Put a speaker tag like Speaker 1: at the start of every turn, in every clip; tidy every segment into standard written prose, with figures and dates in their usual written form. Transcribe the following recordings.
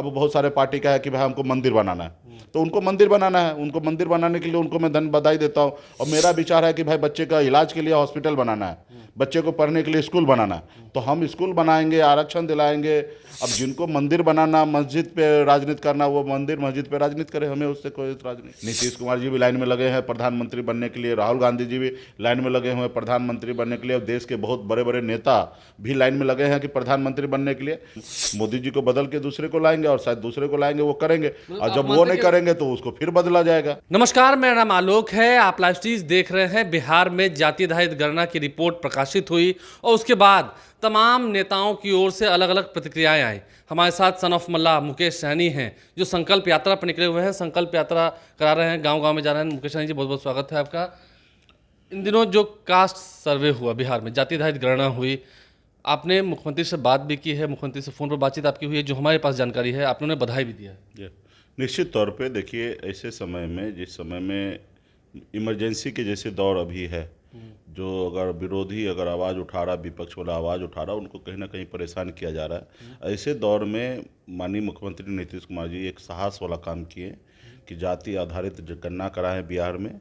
Speaker 1: अब बहुत सारे पार्टी का है कि भाई हमको मंदिर बनाना है, तो उनको मंदिर बनाना है, उनको मंदिर बनाने के लिए उनको मैं धन बधाई देता हूँ। और मेरा विचार है कि भाई बच्चे का इलाज के लिए हॉस्पिटल बनाना है, बच्चे को पढ़ने के लिए स्कूल बनाना है, तो हम स्कूल बनाएंगे, आरक्षण दिलाएंगे। अब जिनको मंदिर बनाना, मस्जिद पे राजनीति करना, वो मंदिर मस्जिद पे राजनीति करे, हमें उससे कोई इतराज नहीं। नीतीश कुमार जी भी लाइन में लगे हैं प्रधानमंत्री बनने के लिए, राहुल गांधी जी भी लाइन में लगे हुए हैं प्रधानमंत्री बनने के लिए, और देश के बहुत बड़े बड़े नेता भी लाइन में लगे हैं कि प्रधानमंत्री बनने के लिए। मोदी जी को बदल के दूसरे को लाएंगे, और शायद दूसरे को लाएंगे, वो करेंगे, और जब वो नहीं करेंगे तो उसको फिर बदला जाएगा।
Speaker 2: नमस्कार, मेरा नाम आलोक है। आप लाइव स्ट्रीज देख रहे हैं। बिहार में जाति आधारित गणना की रिपोर्ट प्रकाशित हुई और उसके बाद तमाम नेताओं की ओर से अलग अलग प्रतिक्रियाएं आई। हमारे साथ सन ऑफ मल्ला मुकेश सहनी हैं, जो संकल्प यात्रा पर निकले हुए हैं, संकल्प यात्रा करा रहे हैं, गांव-गांव में जा रहे हैं। मुकेश सहनी जी, बहुत बहुत स्वागत है आपका। इन दिनों जो कास्ट सर्वे हुआ बिहार में, जाति आधारित गणना हुई, आपने मुख्यमंत्री से बात भी की है, मुख्यमंत्री से फ़ोन पर बातचीत आपकी हुई है, जो हमारे पास जानकारी है आपने उन्हें बधाई भी दिया है।
Speaker 1: निश्चित तौर पे देखिए, ऐसे समय में, जिस समय में इमरजेंसी के जैसे दौर अभी है, जो अगर विरोधी अगर आवाज़ उठा रहा, विपक्ष वाला आवाज़ उठा रहा, उनको कहीं ना कहीं परेशान किया जा रहा है। ऐसे दौर में माननीय मुख्यमंत्री नीतीश कुमार जी एक साहस वाला काम किए कि जाति आधारित जो गणना कराएं बिहार में।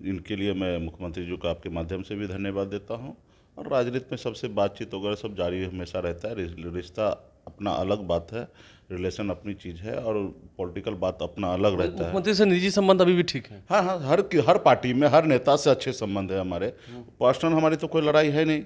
Speaker 1: इनके लिए मैं मुख्यमंत्री जी को आपके माध्यम से भी धन्यवाद देता हूँ। और राजनीति में सबसे बातचीत वगैरह सब जारी हमेशा रहता है। रिश्ता अपना अलग बात है, रिलेशन अपनी चीज़ है, और पॉलिटिकल बात अपना अलग रहता है।
Speaker 2: मुख्यमंत्री से निजी संबंध अभी भी ठीक है?
Speaker 1: हाँ हाँ, हर पार्टी में हर नेता से अच्छे संबंध है हमारे। पर्सनल हमारी तो कोई लड़ाई है नहीं।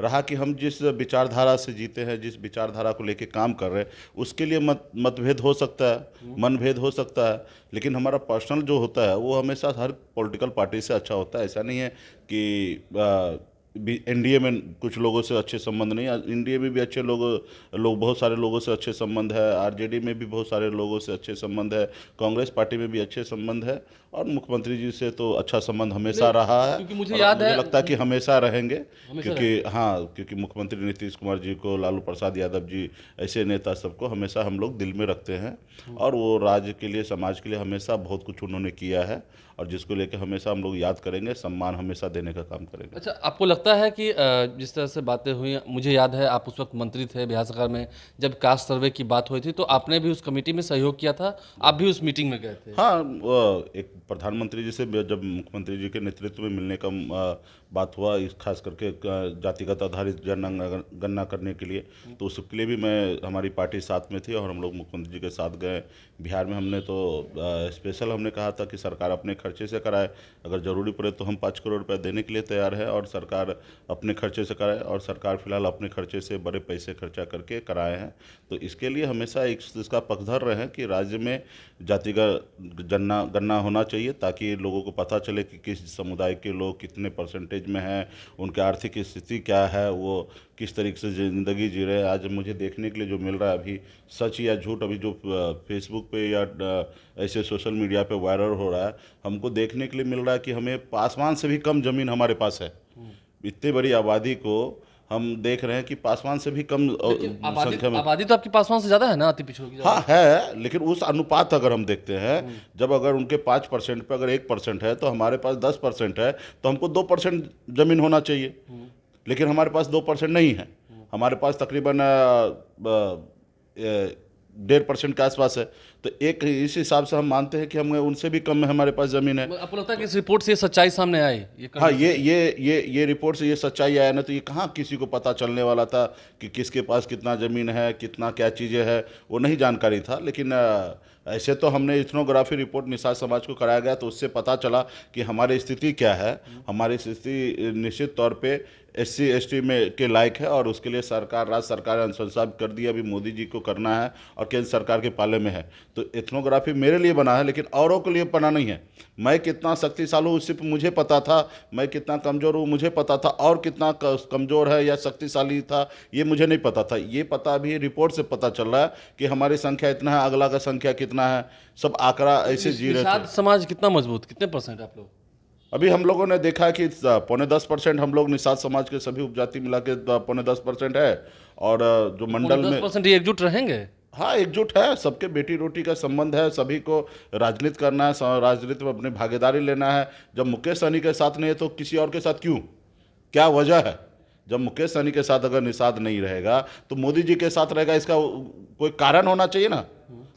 Speaker 1: रहा कि हम जिस विचारधारा से जीते हैं, जिस विचारधारा को लेके काम कर रहे हैं, उसके लिए मतभेद हो सकता है, मनभेद हो सकता है, लेकिन हमारा पर्सनल जो होता है वो हमेशा हर पॉलिटिकल पार्टी से अच्छा होता है। ऐसा नहीं है कि एनडीए में कुछ लोगों से अच्छे संबंध नहीं, एनडीए में भी अच्छे लोग बहुत सारे लोगों से अच्छे संबंध है, आरजेडी में भी बहुत सारे लोगों से अच्छे संबंध है, कांग्रेस पार्टी में भी अच्छे संबंध है, और मुख्यमंत्री जी से तो अच्छा संबंध हमेशा रहा है।
Speaker 2: क्योंकि मुझे याद है,
Speaker 1: लगता है कि हमेशा रहेंगे, क्योंकि मुख्यमंत्री नीतीश कुमार जी को, लालू प्रसाद यादव जी, ऐसे नेता सबको हमेशा हम लोग दिल में रखते हैं, और वो राज्य के लिए, समाज के लिए हमेशा बहुत कुछ उन्होंने किया है, और जिसको लेकर हमेशा हम लोग याद करेंगे, सम्मान हमेशा देने का काम करेंगे।
Speaker 2: अच्छा, आपको लगता है कि जिस तरह से बातें हुई, मुझे याद है आप उस वक्त मंत्री थे बिहार सरकार में, जब कास्ट सर्वे की बात हुई थी, तो आपने भी उस कमेटी में सहयोग किया था, आप भी उस मीटिंग में गए थे?
Speaker 1: हाँ, एक प्रधानमंत्री जी से जब मुख्यमंत्री जी के नेतृत्व में मिलने का बात हुआ, इस खास करके जातिगत आधारित गणना करने के लिए, तो उसके लिए भी हमारी पार्टी साथ में थी, और हम लोग मुख्यमंत्री जी के साथ गए बिहार में। हमने तो स्पेशल हमने कहा था कि सरकार अपने खर्चे से कराए, अगर ज़रूरी पड़े तो हम 5 करोड़ रुपये देने के लिए तैयार है, और सरकार अपने खर्चे से कराए, और सरकार फिलहाल अपने खर्चे से बड़े पैसे खर्चा करके कराए हैं। तो इसके लिए हमेशा इसका पक्षधर रहे हैं कि राज्य में जातिगत गणना होना चाहिए, ताकि लोगों को पता चले कि किस समुदाय के लोग कितने परसेंटेज में हैं, उनकी आर्थिक स्थिति क्या है, वो किस तरीके से ज़िंदगी जी रहे हैं। आज मुझे देखने के लिए जो मिल रहा है अभी, सच या झूठ, अभी जो फेसबुक पे या ऐसे सोशल मीडिया पे वायरल हो रहा है, हमको देखने के लिए मिल रहा है कि हमें आसमान से भी कम ज़मीन हमारे पास है। इतनी बड़ी आबादी को हम देख रहे हैं कि पासवान से भी कम संख्या में।
Speaker 2: आबादी तो आपकी पासवान से ज़्यादा है ना, अति पिछड़ों की?
Speaker 1: हाँ है, लेकिन उस अनुपात अगर हम देखते हैं, जब अगर उनके 5% पे अगर 1% है, तो हमारे पास 10% है, तो हमको 2% ज़मीन होना चाहिए, लेकिन हमारे पास 2% नहीं है। हमारे पास तकरीबन 1.5% के आसपास है। तो एक इस हिसाब से हम मानते हैं कि हम उनसे भी कम में हमारे पास ज़मीन है।
Speaker 2: आपको लगता है कि इस रिपोर्ट से ये सच्चाई सामने आई?
Speaker 1: हाँ, ये रिपोर्ट से ये सच्चाई आया ना, तो ये कहाँ किसी को पता चलने वाला था कि किसके पास कितना ज़मीन है, कितना क्या चीज़ें हैं, वो नहीं जानकारी था। लेकिन ऐसे तो हमने इथनोग्राफी रिपोर्ट निषाद समाज को कराया गया, तो उससे पता चला कि हमारी स्थिति क्या है। हमारी स्थिति निश्चित तौर पे SC ST में के लायक है, और उसके लिए राज्य सरकार ने अनुशंसा कर दी, अभी मोदी जी को करना है, और केंद्र सरकार के पाले में है। तो इथनोग्राफी मेरे लिए बना है, लेकिन औरों के लिए बना नहीं है। मैं कितना शक्तिशाली हूँ उससे मुझे पता था, मैं कितना कमज़ोर हूँ मुझे पता था, और कितना कमज़ोर है या शक्तिशाली था ये मुझे नहीं पता था। ये पता अभी रिपोर्ट से पता चल रहा है कि हमारी संख्या इतना है, अगला का संख्या कितना है, सब आंकड़ा ऐसे जी रहे थे।
Speaker 2: समाज कितना मजबूत, कितने परसेंट आप लोग?
Speaker 1: अभी हम लोगों ने देखा कि 9.5% हम लोग निषाद समाज के सभी उपजाति मिला के 9.5% है, और जो मंडल में
Speaker 2: 10% ये एकजुट रहेंगे?
Speaker 1: हाँ, एकजुट है, सबके बेटी रोटी का संबंध है, सभी को राजनीति करना है, राजनीति में अपनी भागीदारी लेना है। जब मुकेश सहनी के साथ नहीं है तो किसी और के साथ क्यों, क्या वजह है? जब मुकेश सहनी के साथ अगर निषाद नहीं रहेगा तो मोदी जी के साथ रहेगा, इसका कोई कारण होना चाहिए ना।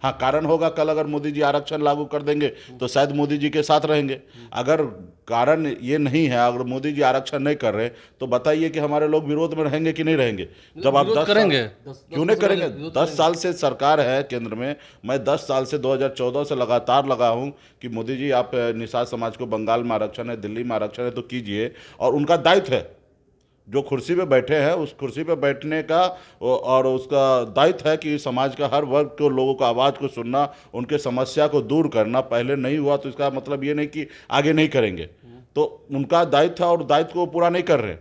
Speaker 1: हाँ, कारण होगा कल अगर मोदी जी आरक्षण लागू कर देंगे तो शायद मोदी जी के साथ रहेंगे। अगर कारण ये नहीं है, अगर मोदी जी आरक्षण नहीं कर रहे तो बताइए कि हमारे लोग विरोध में रहेंगे कि नहीं रहेंगे? जब आप
Speaker 2: विरोध
Speaker 1: 10
Speaker 2: करेंगे,
Speaker 1: क्यों नहीं करेंगे? 10 साल से सरकार है केंद्र में, मैं 10 साल से 2014 से लगातार लगा हूं कि मोदी जी आप निषाद समाज को बंगाल में आरक्षण है, दिल्ली में आरक्षण है तो कीजिए, और उनका दायित्व है, जो कुर्सी पे बैठे हैं उस कुर्सी पे बैठने का और उसका दायित्व है कि समाज का हर वर्ग को, लोगों का आवाज़ को सुनना, उनके समस्या को दूर करना। पहले नहीं हुआ तो इसका मतलब ये नहीं कि आगे नहीं करेंगे। तो उनका दायित्व है और दायित्व को वो पूरा नहीं कर रहे।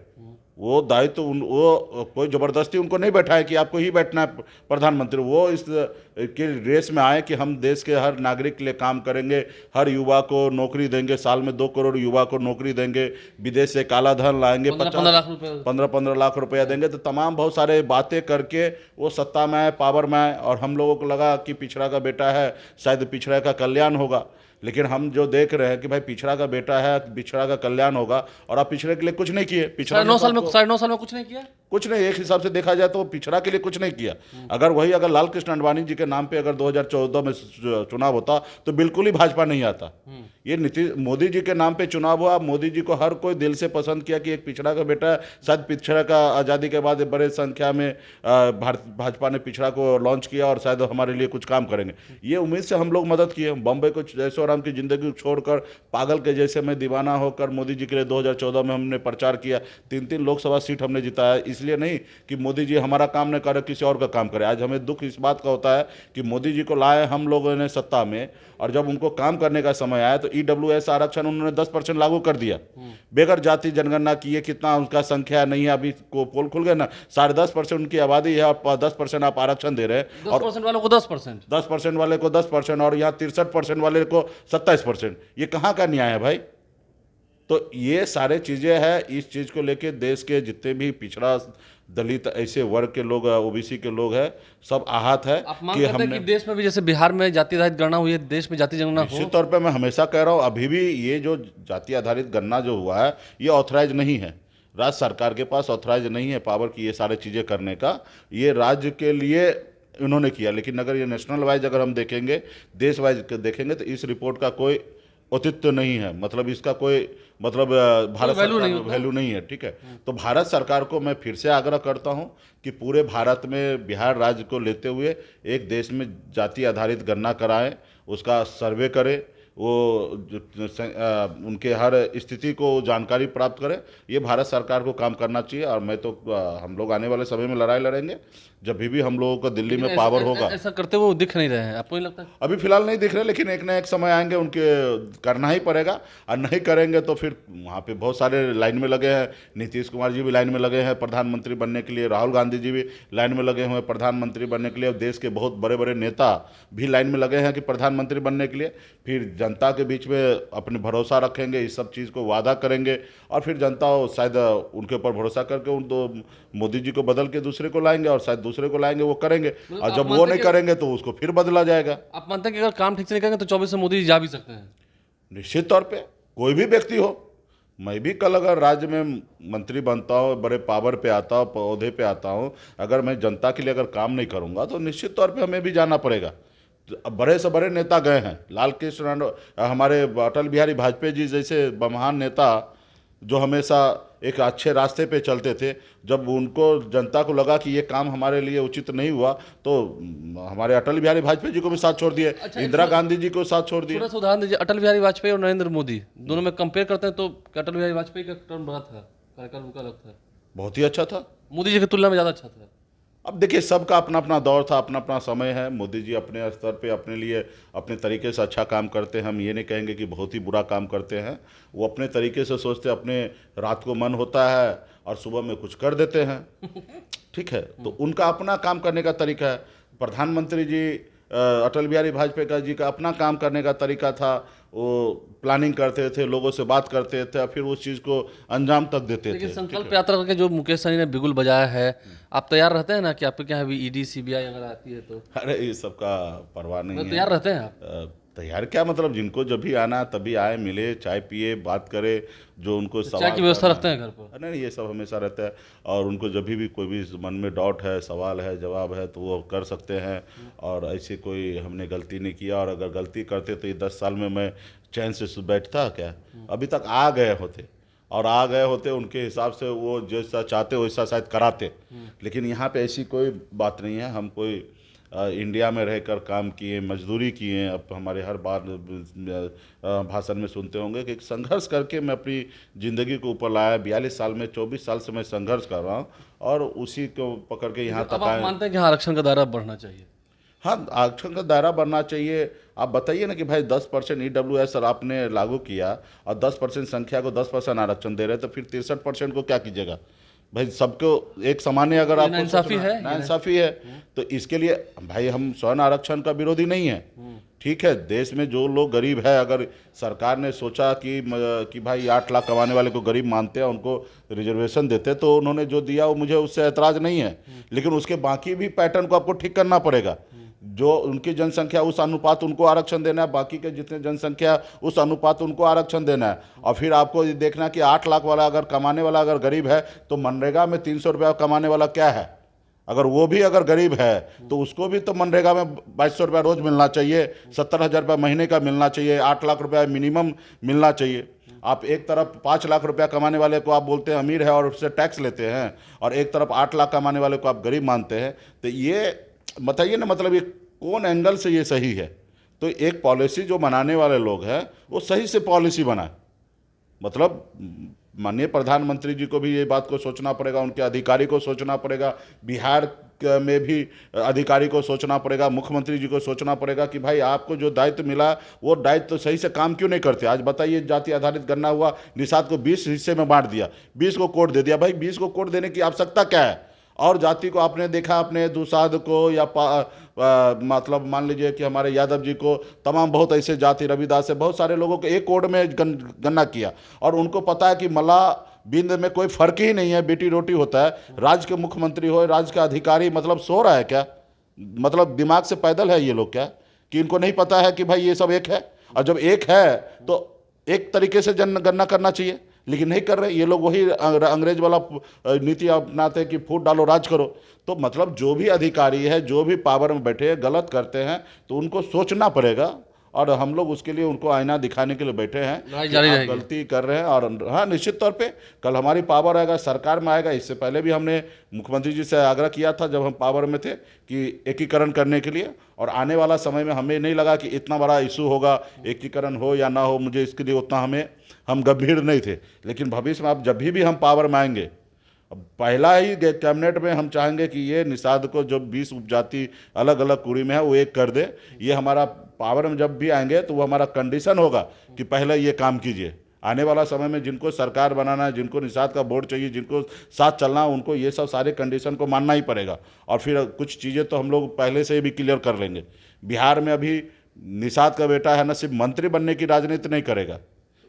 Speaker 1: वो दायित्व वो कोई ज़बरदस्ती उनको नहीं बैठा है कि आपको ही बैठना है प्रधानमंत्री। वो इस के रेस में आए कि हम देश के हर नागरिक के लिए काम करेंगे, हर युवा को नौकरी देंगे, साल में 2 करोड़ युवा को नौकरी देंगे, विदेश से काला धन लाएंगे,
Speaker 2: 15 लाख रुपए
Speaker 1: 15 लाख रुपया देंगे। तो तमाम बहुत सारे बातें करके वो सत्ता में आए, पावर में आए, और हम लोगों को लगा कि पिछड़ा का बेटा है, शायद पिछड़ा का कल्याण होगा। लेकिन हम जो देख रहे हैं कि भाई पिछड़ा का बेटा है, पिछड़ा का कल्याण होगा, और आप पिछड़े के लिए कुछ नहीं किए। पिछड़ा
Speaker 2: 9.5 साल में 9.5 साल में कुछ नहीं किया,
Speaker 1: कुछ नहीं, एक हिसाब से देखा जाए तो पिछड़ा के लिए कुछ नहीं किया। अगर लाल कृष्ण आडवाणी जी के नाम पे अगर 2014 में चुनाव होता तो बिल्कुल ही भाजपा नहीं आता। ये नीतीश मोदी जी के नाम पे चुनाव हुआ। मोदी जी को हर कोई दिल से पसंद किया कि एक पिछड़ा का बेटा है। शायद पिछड़ा का आज़ादी के बाद बड़े संख्या में भाजपा ने पिछड़ा को लॉन्च किया और शायद हमारे लिए कुछ काम करेंगे, ये उम्मीद से हम लोग मदद किए। बॉम्बे को ऐशो आराम की जिंदगी छोड़कर पागल के जैसे मैं दीवाना होकर मोदी जी के लिए 2014 में हमने प्रचार किया। 3 लोकसभा सीट हमने जिताया, इसलिए नहीं कि मोदी जी हमारा काम न करे, किसी और का काम करे। आज हमें दुख इस बात का होता है कि मोदी जी को लाए हम लोगों ने सत्ता में, और जब उनको काम करने का समय आया तो EWS आरक्षण उन्होंने 10% लागू कर दिया। बेगर जाति जनगणना की है, कितना उनका संख्या नहीं है, अभी को पोल खुल गए ना, 10.5% उनकी आबादी है और 10% आप आरक्षण दे रहे हैं।
Speaker 2: 10% वालों को 10%
Speaker 1: वाले को 10% और यहाँ 63% वाले को 27%। ये कहाँ का न्याय है भाई? तो ये सारे चीज़ें हैं। इस चीज़ को लेके देश के जितने भी पिछड़ा दलित ऐसे वर्ग के लोग, OBC के लोग हैं, सब आहत है
Speaker 2: आप मांग करते हैं कि देश में भी जैसे बिहार में जाति आधारित गणना हुई है, देश में जाति जनगणना हो।
Speaker 1: निश्चित तौर पे मैं हमेशा कह रहा हूँ, अभी भी ये जो जाति आधारित गणना जो हुआ है ये ऑथराइज नहीं है। राज्य सरकार के पास ऑथराइज नहीं है पावर की ये सारी चीज़ें करने का। ये राज्य के लिए इन्होंने किया, लेकिन अगर ये नेशनल वाइज अगर हम देखेंगे, देश वाइज देखेंगे तो इस रिपोर्ट का कोई औचित्य नहीं है। मतलब इसका कोई मतलब भारत सरकार में वैल्यू नहीं है। ठीक है, तो भारत सरकार को मैं फिर से आग्रह करता हूं कि पूरे भारत में बिहार राज्य को लेते हुए एक देश में जाति आधारित गणना कराएं, उसका सर्वे करें, वो उनके हर स्थिति को जानकारी प्राप्त करें। ये भारत सरकार को काम करना चाहिए। और मैं तो हम लोग आने वाले समय में लड़ाई लड़ेंगे, जब भी हम लोगों को दिल्ली में पावर होगा।
Speaker 2: ऐसा करते हुए दिख नहीं रहे हैं, आपको नहीं लगता?
Speaker 1: अभी फिलहाल नहीं दिख रहे, लेकिन एक ना एक समय आएंगे उनके करना ही पड़ेगा। और नहीं करेंगे तो फिर वहाँ पे बहुत सारे लाइन में लगे हैं। नीतीश कुमार जी भी लाइन में लगे हैं प्रधानमंत्री बनने के लिए, राहुल गांधी जी भी लाइन में लगे हुए हैं प्रधानमंत्री बनने के लिए, और देश के बहुत बड़े बड़े नेता भी लाइन में लगे हैं कि प्रधानमंत्री बनने के लिए। फिर जनता के बीच में अपने भरोसा रखेंगे, इस सब चीज़ को वादा करेंगे, और फिर जनता शायद उनके ऊपर भरोसा करके उन दो मोदी जी को बदल के दूसरे को लाएंगे, और शायद दूसरे को लाएंगे वो करेंगे। और जब वो नहीं करेंगे तो उसको फिर बदला जाएगा।
Speaker 2: आप मानते हैं कि अगर काम ठीक से नहीं करेंगे तो 24 से मोदी जी जा भी सकते हैं?
Speaker 1: निश्चित तौर पे कोई भी व्यक्ति हो, मैं भी कल अगर राज्य में मंत्री बनता हूँ, बड़े पावर पे आता हूँ, पौधे पे आता हूँ, अगर मैं जनता के लिए अगर काम नहीं करूँगा तो निश्चित तौर पे हमें भी जाना पड़ेगा। बड़े से बड़े नेता गए हैं, लाल कृष्ण, हमारे अटल बिहारी वाजपेयी जी जैसे महान नेता जो हमेशा एक अच्छे रास्ते पे चलते थे, जब उनको जनता को लगा कि ये काम हमारे लिए उचित नहीं हुआ तो हमारे अटल बिहारी वाजपेयी जी को भी साथ छोड़ दिए। इंदिरा गांधी जी को साथ छोड़ दिए।
Speaker 2: थोड़ा सा उदाहरण दीजिए, अटल बिहारी वाजपेयी और नरेंद्र मोदी दोनों में कंपेयर करते हैं तो अटल बिहारी वाजपेयी का टर्म बड़ा था, कार्यकाल उनका अलग था,
Speaker 1: बहुत ही अच्छा था,
Speaker 2: मोदी जी की तुलना में ज़्यादा अच्छा था।
Speaker 1: अब देखिए सबका अपना अपना दौर था, अपना अपना समय है। मोदी जी अपने स्तर पे अपने लिए अपने तरीके से अच्छा काम करते हैं, हम ये नहीं कहेंगे कि बहुत ही बुरा काम करते हैं। वो अपने तरीके से सोचते, अपने रात को मन होता है और सुबह में कुछ कर देते हैं। ठीक है, तो उनका अपना काम करने का तरीका है। प्रधानमंत्री जी अटल बिहारी वाजपेयी जी का अपना काम करने का तरीका था। वो प्लानिंग करते थे, लोगों से बात करते थे, और फिर उस चीज़ को अंजाम तक देते थे।
Speaker 2: लेकिन संकल्प यात्रा करके जो मुकेश सहनी ने बिगुल बजाया है, आप तैयार रहते हैं ना कि आपके क्या अभी ED CBI अगर आती है तो?
Speaker 1: अरे ये सब का परवाह नहीं है।
Speaker 2: तैयार रहते हैं आप?
Speaker 1: तैयार क्या मतलब, जिनको जब भी आना तभी आए, मिले, चाय पिए, बात करे, जो उनको
Speaker 2: चाय
Speaker 1: सवाल
Speaker 2: की व्यवस्था
Speaker 1: करना
Speaker 2: रखते हैं घर पर?
Speaker 1: नहीं, ये सब हमेशा रहता है। और उनको जब भी कोई भी मन में डाउट है, सवाल है, जवाब है, तो वो कर सकते हैं। और ऐसे कोई हमने गलती नहीं किया, और अगर गलती करते तो ये 10 साल में मैं चैन से बैठता क्या? अभी तक आ गए होते, और आ गए होते उनके हिसाब से, वो जैसा चाहते वैसा शायद कराते। लेकिन यहाँ पे ऐसी कोई बात नहीं है। हम कोई इंडिया में रहकर काम किए, मजदूरी किए। अब हमारे हर बार भाषण में सुनते होंगे कि संघर्ष करके मैं अपनी ज़िंदगी को ऊपर लाया। 42 साल में 24 साल से मैं संघर्ष कर रहा हूँ, और उसी को पकड़ के यहाँ
Speaker 2: अब
Speaker 1: तक
Speaker 2: आप
Speaker 1: आए।
Speaker 2: मानते हैं कि हाँ, आरक्षण का दायरा बढ़ना चाहिए?
Speaker 1: हाँ, आरक्षण का दायरा बढ़ना चाहिए। आप बताइए ना कि भाई 10% EWS आपने लागू किया, और 10% संख्या को 10% आरक्षण दे रहे, तो फिर 63% को क्या कीजिएगा? भाई सबको एक सामान्य, अगर
Speaker 2: ये
Speaker 1: आपको
Speaker 2: नाइंसाफी
Speaker 1: सोचना-
Speaker 2: है,
Speaker 1: नाइंसाफी है। तो इसके लिए भाई हम स्वर्ण आरक्षण का विरोधी नहीं है। ठीक है, देश में जो लोग गरीब है, अगर सरकार ने सोचा कि भाई 8 लाख कमाने वाले को गरीब मानते हैं, उनको रिजर्वेशन देते, तो उन्होंने जो दिया वो मुझे उससे ऐतराज़ नहीं है। लेकिन उसके बाकी भी पैटर्न को आपको ठीक करना पड़ेगा। जो उनकी जनसंख्या उस अनुपात उनको आरक्षण देना है, बाकी के जितने जनसंख्या उस अनुपात उनको आरक्षण देना है। और फिर आपको ये देखना कि 8 लाख वाला अगर कमाने वाला अगर गरीब है, तो मनरेगा में 300 रुपया कमाने वाला क्या है? अगर वो भी अगर गरीब है, तो उसको भी तो मनरेगा में 2200 रुपया रोज मिलना चाहिए, 70,000 रुपया महीने का मिलना चाहिए, 8 लाख रुपया मिनिमम मिलना चाहिए। आप एक तरफ 5 लाख रुपया कमाने वाले को आप बोलते हैं अमीर है और उससे टैक्स लेते हैं, और एक तरफ 8 लाख कमाने वाले को आप गरीब मानते हैं। तो ये बताइए ना, मतलब ये कौन एंगल से ये सही है? तो एक पॉलिसी जो बनाने वाले लोग हैं, वो सही से पॉलिसी बनाए। मतलब माननीय प्रधानमंत्री जी को भी ये बात को सोचना पड़ेगा, उनके अधिकारी को सोचना पड़ेगा, बिहार में भी अधिकारी को सोचना पड़ेगा, मुख्यमंत्री जी को सोचना पड़ेगा कि भाई आपको जो दायित्व मिला, वो दायित्व तो सही से काम क्यों नहीं करते। आज बताइए, जाति आधारित गणना हुआ, निषाद को 20 हिस्से में बांट दिया, 20 को कोड दे दिया। भाई 20 को कोड देने की आवश्यकता क्या है? और जाति को आपने देखा, अपने दुसाध को या मतलब मान लीजिए कि हमारे यादव जी को, तमाम बहुत ऐसे जाति, रविदास है, बहुत सारे लोगों को एक कोड में गणना किया, और उनको पता है कि मला बिंद में कोई फर्क ही नहीं है, बेटी रोटी होता है। राज्य के मुख्यमंत्री हो, राज्य का अधिकारी, मतलब सो रहा है क्या? मतलब दिमाग से पैदल है ये लोग क्या, कि इनको नहीं पता है कि भाई ये सब एक है? और जब एक है तो एक तरीके से जनगणना करना चाहिए, लेकिन नहीं कर रहे ये लोग। वही अंग्रेज वाला नीति अपनाते हैं कि फूट डालो राज करो। तो मतलब जो भी अधिकारी है, जो भी पावर में बैठे हैं, गलत करते हैं, तो उनको सोचना पड़ेगा। और हम लोग उसके लिए उनको आईना दिखाने के लिए बैठे हैं
Speaker 2: लड़ाई
Speaker 1: कि
Speaker 2: जारी
Speaker 1: आप
Speaker 2: रहेगी।
Speaker 1: गलती कर रहे हैं। और हाँ, निश्चित तौर पे कल हमारी पावर आएगा, सरकार में आएगा। इससे पहले भी हमने मुख्यमंत्री जी से आग्रह किया था जब हम पावर में थे, कि एकीकरण करने के लिए। और आने वाला समय में हमें नहीं लगा कि इतना बड़ा इशू होगा, एकीकरण हो या ना हो, मुझे इसके लिए उतना हम गंभीर नहीं थे। लेकिन भविष्य में आप जब भी हम पावर में आएंगे, अब पहला ही कैबिनेट में हम चाहेंगे कि ये निषाद को जो 20 उपजाति अलग अलग कुड़ी में है, वो एक कर दे। ये हमारा पावर में जब भी आएंगे, तो वो हमारा कंडीशन होगा कि पहले ये काम कीजिए। आने वाला समय में जिनको सरकार बनाना है, जिनको निषाद का वोट चाहिए, जिनको साथ चलना है, उनको ये सब सारे कंडीशन को मानना ही पड़ेगा। और फिर कुछ चीज़ें तो हम लोग पहले से ही भी क्लियर कर लेंगे। बिहार में अभी निषाद का बेटा है ना, सिर्फ मंत्री बनने की राजनीति नहीं करेगा।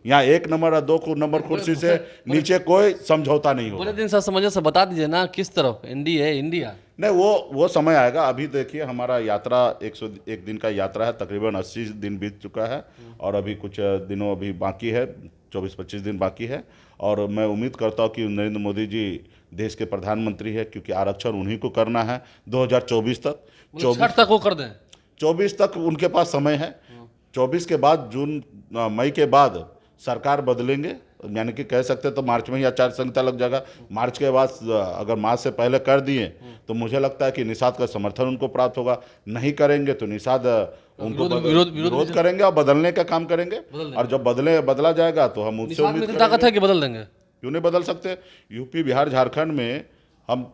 Speaker 1: यहाँ 1 नंबर और 2 नंबर कुर्सी से नीचे कोई समझौता नहीं होगा।
Speaker 2: बोले दिन साथ समझे से बता दीजिए ना, किस तरफ एनडीए इंडिया?
Speaker 1: नहीं, वो समय आएगा। अभी देखिए, हमारा यात्रा 101 दिन का यात्रा है, तकरीबन 80 दिन बीत चुका है, और अभी कुछ दिनों अभी बाकी है, 24-25 दिन बाकी है। और मैं उम्मीद करता हूँ कि नरेंद्र मोदी जी देश के प्रधानमंत्री है, क्योंकि आरक्षण उन्हीं को करना है 2024 तक।
Speaker 2: 60 तक वो कर दें?
Speaker 1: 24 तक उनके पास समय है। 24 के बाद, मई के बाद सरकार बदलेंगे, यानी कि कह सकते तो मार्च में ही आचार संहिता लग जाएगा। मार्च के बाद अगर मार्च से पहले कर दिए, तो मुझे लगता है कि निषाद का समर्थन उनको प्राप्त होगा। नहीं करेंगे तो निषाद उनको विरोध करेंगे और बदलने का काम करेंगे। और जब बदला जाएगा, तो हम उनसे उम्मीद करेंगे।
Speaker 2: ताकत है कि बदल देंगे।
Speaker 1: क्यों नहीं बदल सकते? यूपी, बिहार, झारखंड में हम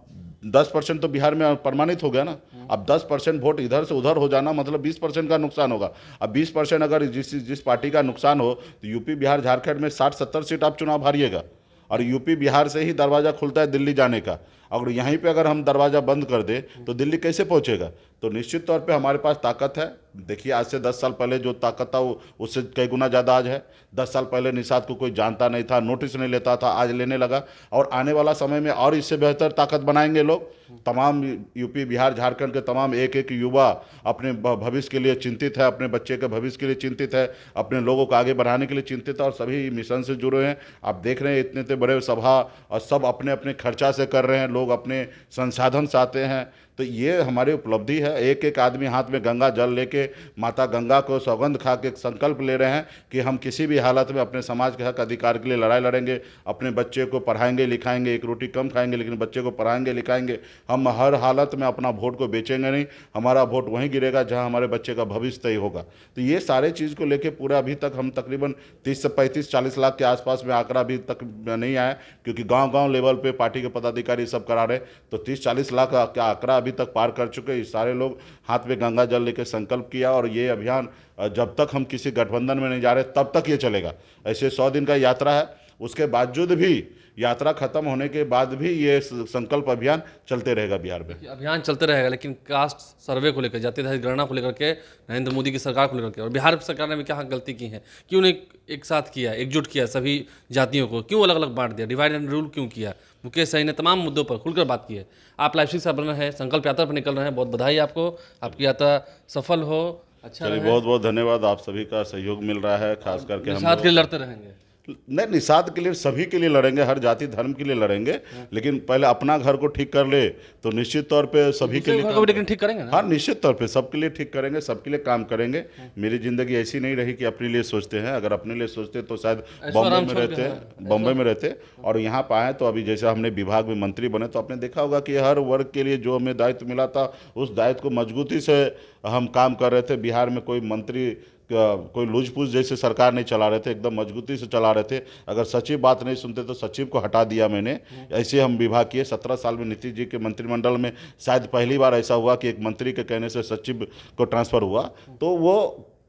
Speaker 1: 10% तो बिहार में प्रमाणित हो गया ना। अब 10% वोट इधर से उधर हो जाना, मतलब 20% का नुकसान होगा। अब 20% अगर जिस पार्टी का नुकसान हो, तो यूपी, बिहार, झारखंड में 60-70 सीट आप चुनाव हारिएगा। और यूपी, बिहार से ही दरवाज़ा खुलता है दिल्ली जाने का। अगर यहीं पे अगर हम दरवाज़ा बंद कर दे तो दिल्ली कैसे पहुंचेगा। तो निश्चित तौर पे हमारे पास ताकत है। देखिए आज से 10 साल पहले जो ताकत था वो उससे कई गुना ज़्यादा आज है। 10 साल पहले निषाद को कोई जानता नहीं था, नोटिस नहीं लेता था, आज लेने लगा। और आने वाला समय में और इससे बेहतर ताकत बनाएंगे लोग। तमाम यूपी, बिहार, झारखंड के तमाम एक एक युवा अपने भविष्य के लिए चिंतित है, अपने बच्चे के भविष्य के लिए चिंतित है, अपने लोगों को आगे बढ़ाने के लिए चिंतित है और सभी मिशन से जुड़े हैं। आप देख रहे हैं इतने इतने बड़े सभा और सब अपने अपने खर्चा से कर रहे हैं, लोग अपने संसाधन से आते हैं। तो ये हमारी उपलब्धि है। एक एक आदमी हाथ में गंगा जल लेके माता गंगा को सौगंध खा के संकल्प ले रहे हैं कि हम किसी भी हालत में अपने समाज के हक अधिकार के लिए लड़ाई लड़ेंगे, अपने बच्चे को पढ़ाएंगे लिखाएंगे, एक रोटी कम खाएंगे लेकिन बच्चे को पढ़ाएंगे लिखाएंगे। हम हर हालत में अपना वोट को बेचेंगे नहीं, हमारा वोट वहीं गिरेगा जहां हमारे बच्चे का भविष्य तय होगा। तो ये सारे चीज़ को लेकर पूरा अभी तक हम तकरीबन 30 से 35-40 लाख के आसपास में आंकड़ा अभी तक नहीं आया, क्योंकि गाँव लेवल पर पार्टी के पदाधिकारी सब करा रहे। तो 30-40 लाख का आंकड़ा अभी तक पार कर चुके। ये सारे लोग हाथ में गंगा जल लेकर संकल्प किया और ये अभियान जब तक हम किसी गठबंधन में नहीं जा रहे तब तक ये चलेगा। ऐसे 100 दिन का यात्रा है, उसके बावजूद भी यात्रा खत्म होने के बाद भी ये संकल्प अभियान चलते रहेगा बिहार में।
Speaker 2: अभियान चलते रहेगा, लेकिन कास्ट सर्वे को लेकर, जाति आधारित गणना को लेकर के, नरेंद्र मोदी की सरकार को लेकर के और बिहार सरकार ने भी क्या गलती की है, क्यों नहीं एक साथ किया, एकजुट किया सभी जातियों को, क्यों अलग अलग बांट दिया, डिवाइड एंड रूल क्यों किया। मुकेश सही ने तमाम मुद्दों पर खुलकर बात की है। आप लाइव से बन रहे हैं, संकल्प यात्रा पर निकल रहे हैं, बहुत बधाई आपको, आपकी यात्रा सफल हो। अच्छा,
Speaker 1: बहुत बहुत धन्यवाद। आप सभी का सहयोग मिल रहा है, खास करके हम
Speaker 2: साथ के लिए लड़ते रहेंगे।
Speaker 1: नहीं, निषाद के लिए सभी के लिए लड़ेंगे, हर जाति धर्म के लिए लड़ेंगे, लेकिन पहले अपना घर को ठीक कर ले तो निश्चित तौर पे सभी के लिए
Speaker 2: लेकिन ठीक करेंगे ना?
Speaker 1: हाँ, निश्चित तौर पे सबके लिए ठीक करेंगे, सबके लिए काम करेंगे। मेरी जिंदगी ऐसी नहीं रही कि अपने लिए सोचते हैं। अगर अपने लिए सोचते तो शायद बॉम्बे में रहते और यहाँ पर आए। तो अभी जैसे हमने विभाग में मंत्री बने तो आपने देखा होगा कि हर वर्ग के लिए जो हमें दायित्व मिला था उस दायित्व को मजबूती से हम काम कर रहे थे। बिहार में कोई मंत्री कोई लूजपूज जैसे सरकार नहीं चला रहे थे, एकदम मजबूती से चला रहे थे। अगर सचिव बात नहीं सुनते तो सचिव को हटा दिया मैंने। ऐसे हम विभाग किए। 17 साल में नीतीश जी के मंत्रिमंडल में शायद पहली बार ऐसा हुआ कि एक मंत्री के कहने से सचिव को ट्रांसफ़र हुआ। तो वो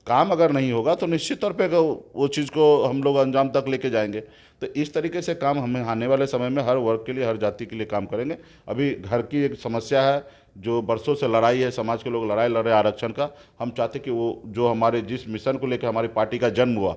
Speaker 1: काम अगर नहीं होगा तो निश्चित तौर पे वो चीज़ को हम लोग अंजाम तक लेके जाएंगे। तो इस तरीके से काम हमें आने वाले समय में हर वर्ग के लिए, हर जाति के लिए काम करेंगे। अभी घर की एक समस्या है जो बरसों से लड़ाई है, समाज के लोग लड़ाई लड़ रहे हैं आरक्षण का। हम चाहते कि वो जो हमारे जिस मिशन को लेकर हमारी पार्टी का जन्म हुआ,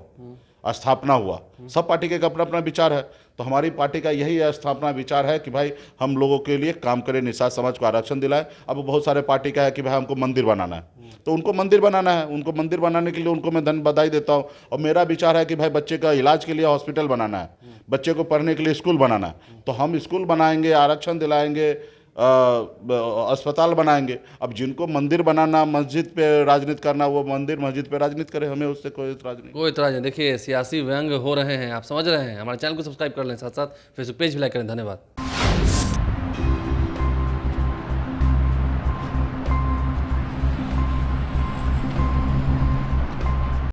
Speaker 1: स्थापना हुआ, सब पार्टी के अपना अपना विचार है। तो हमारी पार्टी का यही स्थापना विचार है कि भाई हम लोगों के लिए काम करें, निषाद समाज को आरक्षण दिलाएं। अब बहुत सारे पार्टी का है कि भाई हमको मंदिर बनाना है, तो उनको मंदिर बनाना है, उनको मंदिर बनाने के लिए उनको मैं धन बधाई देता हूँ। और मेरा विचार है कि भाई बच्चे का इलाज के लिए हॉस्पिटल बनाना है, बच्चे को पढ़ने के लिए स्कूल बनाना है। तो हम स्कूल बनाएंगे, आरक्षण दिलाएंगे, अस्पताल बनाएंगे। अब जिनको मंदिर बनाना, मस्जिद पे राजनीति करना, वो मंदिर मस्जिद पे राजनीति करे, हमें उससे कोई इतराज नहीं।
Speaker 2: कोई इतराज नहीं। देखिए सियासी व्यंग हो रहे हैं, आप समझ रहे हैं। हमारे चैनल को सब्सक्राइब कर लें, साथ साथ फेसबुक पेज भी लाइक करें। धन्यवाद।